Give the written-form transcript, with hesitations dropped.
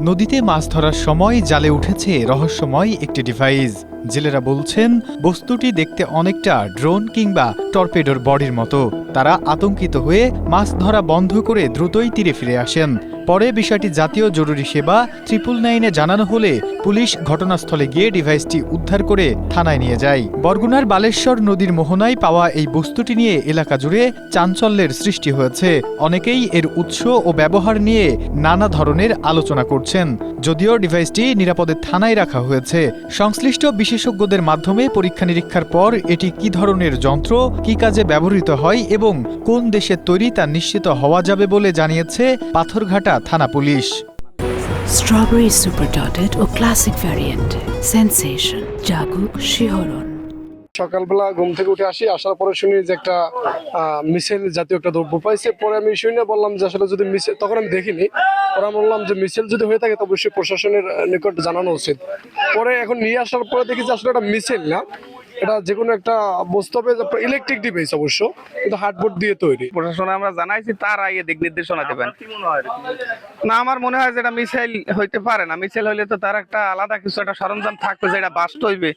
নদীতে মাছ ধরার সময় জালে উঠেছে রহস্যময় একটি ডিভাইস। জেলেরা বলছেন বস্তুটি দেখতে অনেকটা ড্রোন কিংবা টর্পেডোর বডির মতো। তারা আতঙ্কিত হয়ে মাছ ধরা বন্ধ করে দ্রুতই তীরে ফিরে আসেন। পরে বিষয়টি জাতীয় জরুরি সেবা 999-এ জানানো হলে পুলিশ ঘটনাস্থলে গিয়ে ডিভাইসটি উদ্ধার করে থানায় নিয়ে যায়। বরগুনার বালেশ্বর নদীর মোহনায় পাওয়া এই বস্তুটি নিয়ে এলাকা জুড়ে চাঞ্চল্যের সৃষ্টি হয়েছে। অনেকেই এর উৎস ও ব্যবহার নিয়ে নানা ধরনের আলোচনা করছেন। যদিও ডিভাইসটি নিরাপদে থানায় রাখা হয়েছে। সংশ্লিষ্ট বিশেষজ্ঞদের মাধ্যমে পরীক্ষা নিরীক্ষার পর এটি কি ধরনের যন্ত্র, কি কাজে ব্যবহৃত হয় এবং কোন দেশের তৈরি তা নিশ্চিত হওয়া যাবে বলে জানিয়েছে পাথরঘাটা থানা পুলিশ। স্ট্রবেরি সুপার ডটেড ও ক্লাসিক ভ্যারিয়েন্ট সেন্সেশন জাগুক শিহরণ। সকালবেলা ঘুম থেকে উঠে আসার পরে শুনি যে একটা মিছিল জাতীয় একটা দ্রব্য পাইছে। পরে আমি শুনে বললাম যে আসলে যদি মিছিল, তখন আমি দেখিনি, পরে আমি বললাম যে মিছিল যদি হয়ে থাকে তো অবশ্যই প্রশাসনের নিকট জানানো উচিত। পরে এখন নিয়ে আসার পরে দেখি যে আসলে এটা মিছিল না, এটা যে কোনো একটা বস্তু হবে, ইলেকট্রিক ডিভাইস অবশ্য, কিন্তু হার্ডবোর্ড দিয়ে তৈরি। প্রশাসনে আমরা জানাইছি, তার আগে দিক নির্দেশনা দেবেন। না, আমার মনে হয় যে এটা মিসাইল হইতে পারে না। মিসাইল হইলে তো তার একটা আলাদা কিছু একটা সরঞ্জাম থাকবে, যেটা বাস্ট হইবে,